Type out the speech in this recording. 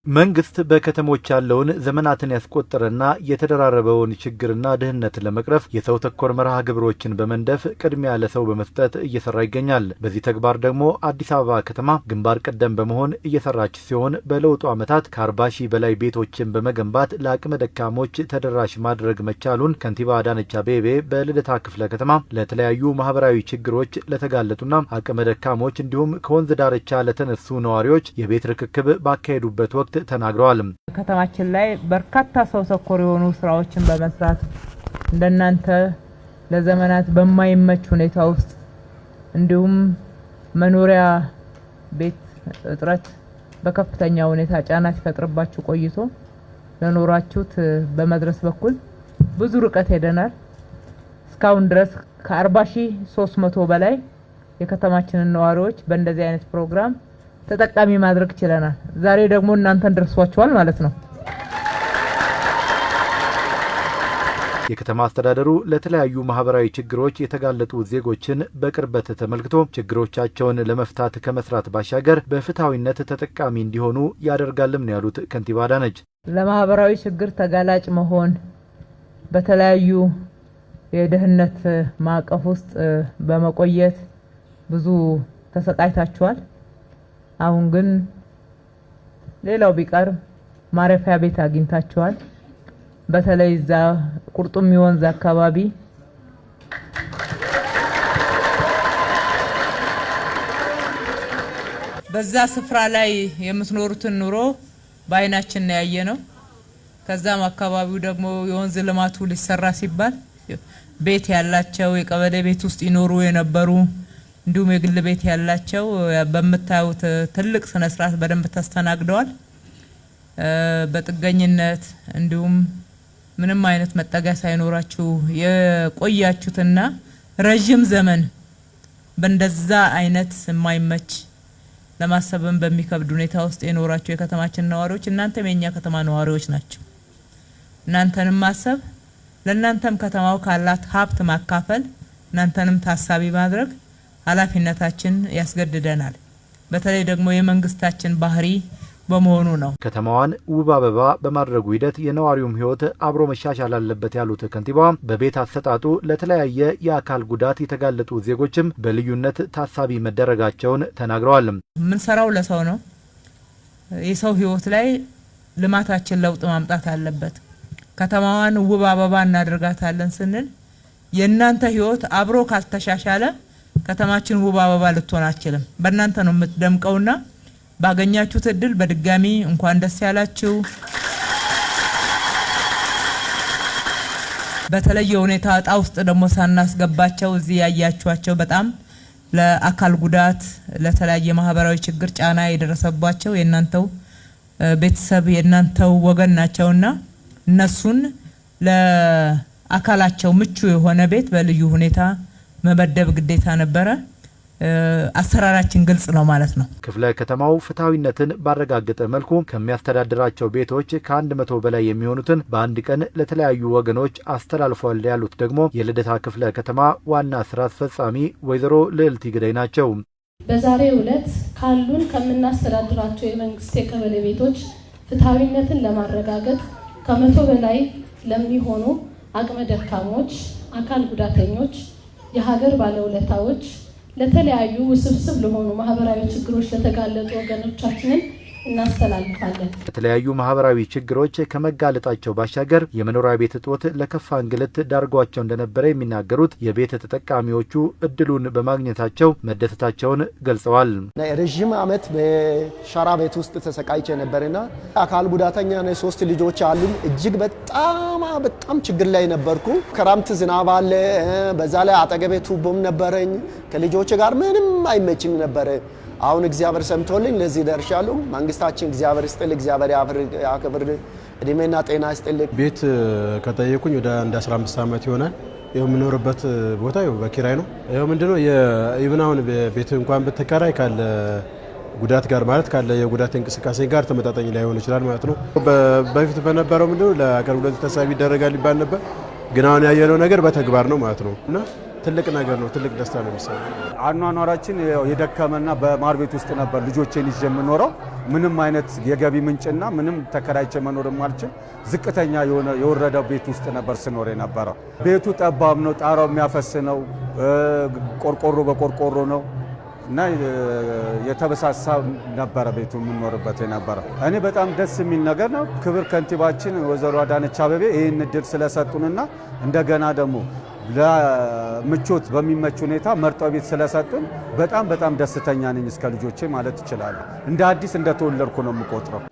መንግስት በከተሞች ያለውን ዘመናትን ያስቆጠረና የተደራረበውን ችግርና ድህነት ለመቅረፍ የሰው ተኮር መርሃ ግብሮችን በመንደፍ ቅድሚያ ለሰው በመስጠት እየሰራ ይገኛል። በዚህ ተግባር ደግሞ አዲስ አበባ ከተማ ግንባር ቀደም በመሆን እየሰራች ሲሆን በለውጡ ዓመታት ከ40 ሺህ በላይ ቤቶችን በመገንባት ለአቅመ ደካሞች ተደራሽ ማድረግ መቻሉን ከንቲባ አዳነች አቤቤ በልደታ ክፍለ ከተማ ለተለያዩ ማህበራዊ ችግሮች ለተጋለጡና አቅመ ደካሞች እንዲሁም ከወንዝ ዳርቻ ለተነሱ ነዋሪዎች የቤት ርክክብ ባካሄዱበት ወቅት ተናግረዋል። ከተማችን ላይ በርካታ ሰው ተኮር የሆኑ ስራዎችን በመስራት እንደናንተ ለዘመናት በማይመች ሁኔታ ውስጥ እንዲሁም መኖሪያ ቤት እጥረት በከፍተኛ ሁኔታ ጫና ሲፈጥርባችሁ ቆይቶ ለኖራችሁት በመድረስ በኩል ብዙ ርቀት ሄደናል። እስካሁን ድረስ ከ40,300 በላይ የከተማችንን ነዋሪዎች በእንደዚህ አይነት ፕሮግራም ተጠቃሚ ማድረግ ይችላልናል። ዛሬ ደግሞ እናንተን ደርሷችኋል ማለት ነው። የከተማ አስተዳደሩ ለተለያዩ ማህበራዊ ችግሮች የተጋለጡ ዜጎችን በቅርበት ተመልክቶ ችግሮቻቸውን ለመፍታት ከመስራት ባሻገር በፍትሃዊነት ተጠቃሚ እንዲሆኑ ያደርጋልም ነው ያሉት ከንቲባ አዳነች። ለማህበራዊ ችግር ተጋላጭ መሆን በተለያዩ የደህንነት ማዕቀፍ ውስጥ በመቆየት ብዙ ተሰቃይታችኋል። አሁን ግን ሌላው ቢቀር ማረፊያ ቤት አግኝታችኋል። በተለይ እዛ ቁርጡም ወንዝ አካባቢ በዛ ስፍራ ላይ የምትኖሩትን ኑሮ በአይናችን ያየነው። ከዛም አካባቢው ደግሞ የወንዝ ልማቱ ሊሰራ ሲባል ቤት ያላቸው የቀበሌ ቤት ውስጥ ይኖሩ የነበሩ እንዲሁም የግል ቤት ያላቸው በመታዩት ትልቅ ስነ ስርዓት በደንብ ተስተናግደዋል። በጥገኝነት እንዲሁም ምንም አይነት መጠጊያ ሳይኖራችሁ የቆያችሁትና ረጅም ዘመን በእንደዛ አይነት የማይመች ለማሰብም በሚከብድ ሁኔታ ውስጥ የኖራችሁ የከተማችን ነዋሪዎች እናንተም የኛ ከተማ ነዋሪዎች ናቸው። እናንተንም ማሰብ ለእናንተም ከተማው ካላት ሀብት ማካፈል እናንተንም ታሳቢ ማድረግ ኃላፊነታችን ያስገድደናል። በተለይ ደግሞ የመንግስታችን ባህሪ በመሆኑ ነው። ከተማዋን ውብ አበባ በማድረጉ ሂደት የነዋሪውም ህይወት አብሮ መሻሻል አለበት ያሉት ከንቲባዋ በቤት አሰጣጡ ለተለያየ የአካል ጉዳት የተጋለጡ ዜጎችም በልዩነት ታሳቢ መደረጋቸውን ተናግረዋል። የምንሰራው ለሰው ነው። የሰው ህይወት ላይ ልማታችን ለውጥ ማምጣት አለበት። ከተማዋን ውብ አበባ እናደርጋታለን ስንል የእናንተ ህይወት አብሮ ካልተሻሻለ ከተማችን ውብ አበባ ልትሆን አትችልም። በእናንተ ነው የምትደምቀውና ባገኛችሁት እድል በድጋሚ እንኳን ደስ ያላችሁ። በተለየ ሁኔታ እጣ ውስጥ ደግሞ ሳናስገባቸው እዚህ ያያችኋቸው በጣም ለአካል ጉዳት ለተለያየ ማህበራዊ ችግር ጫና የደረሰባቸው የእናንተው ቤተሰብ የእናንተው ወገን ናቸውና እነሱን ለአካላቸው ምቹ የሆነ ቤት በልዩ ሁኔታ መበደብ ግዴታ ነበረ። አሰራራችን ግልጽ ነው ማለት ነው። ክፍለ ከተማው ፍትሃዊነትን ባረጋገጠ መልኩ ከሚያስተዳድራቸው ቤቶች ከ100 በላይ የሚሆኑትን በአንድ ቀን ለተለያዩ ወገኖች አስተላልፏል ያሉት ደግሞ የልደታ ክፍለ ከተማ ዋና ስራ አስፈጻሚ ወይዘሮ ልዕልት ግዳይ ናቸው። በዛሬው ዕለት ካሉን ከምናስተዳድራቸው የመንግስት የቀበሌ ቤቶች ፍትሃዊነትን ለማረጋገጥ ከ100 በላይ ለሚሆኑ አቅመ ደካሞች፣ አካል ጉዳተኞች፣ የሀገር ባለውለታዎች ለተለያዩ ውስብስብ ለሆኑ ማህበራዊ ችግሮች ለተጋለጡ ወገኖቻችንን እናስተላልፋለን። ለተለያዩ ማህበራዊ ችግሮች ከመጋለጣቸው ባሻገር የመኖሪያ ቤት እጦት ለከፋ እንግልት ዳርጓቸው እንደነበረ የሚናገሩት የቤት ተጠቃሚዎቹ እድሉን በማግኘታቸው መደሰታቸውን ገልጸዋል። ረጅም ዓመት በሸራ ቤት ውስጥ ተሰቃይቼ ነበርና አካል ጉዳተኛ ነኝ። 3 ልጆች አሉኝ። እጅግ በጣም ችግር ላይ ነበርኩ። ክረምት ዝናብ አለ። በዛ ላይ አጠገቤ ቱቦም ነበረኝ። ከልጆች ጋር ምንም አይመችም ነበር። አሁን እግዚአብሔር ሰምቶልኝ ለዚህ ደርሻለሁ። መንግስታችን እግዚአብሔር ይስጥል፣ እግዚአብሔር ያክብር፣ እድሜና ጤና ይስጥል። ቤት ከጠየቁኝ ወደ 15 ዓመት ይሆናል። የምኖርበት ቦታ በኪራይ ነው። ይሄው ምንድነው የኢብናውን ቤት እንኳን በተከራይ ካለ ጉዳት ጋር ማለት ካለ የጉዳት እንቅስቃሴ ጋር ተመጣጣኝ ላይሆን ይችላል ማለት ነው። በፊት በነበረው ምንድነው ለአካል ጉዳት ተሳቢ ይደረጋል ይባል ነበር፣ ግን አሁን ያየነው ነገር በተግባር ነው ማለት ነው እና ትልቅ ነገር ነው። ትልቅ ደስታ ነው የሚሰማው። አኗኗራችን የደከመና በማር ቤት ውስጥ ነበር ልጆቼን ይዤ የምኖረው። ምንም አይነት የገቢ ምንጭና ምንም ተከራይቼ መኖርም አልችል ዝቅተኛ የሆነ የወረደ ቤት ውስጥ ነበር ስኖር የነበረው። ቤቱ ጠባብ ነው፣ ጣራው የሚያፈስ ነው፣ ቆርቆሮ በቆርቆሮ ነው እና የተበሳሳ ነበረ ቤቱ የምንኖርበት የነበረ። እኔ በጣም ደስ የሚል ነገር ነው ክብር ከንቲባችን ወይዘሮ አዳነች አቤቤ ይህን እድል ስለሰጡንና እንደገና ደግሞ ለምቾት በሚመች ሁኔታ መርጠው ቤት ስለሰጡን በጣም ደስተኛ ነኝ እስከ ልጆቼ ማለት እችላለሁ። እንደ አዲስ እንደተወለድኩ ነው የምቆጥረው።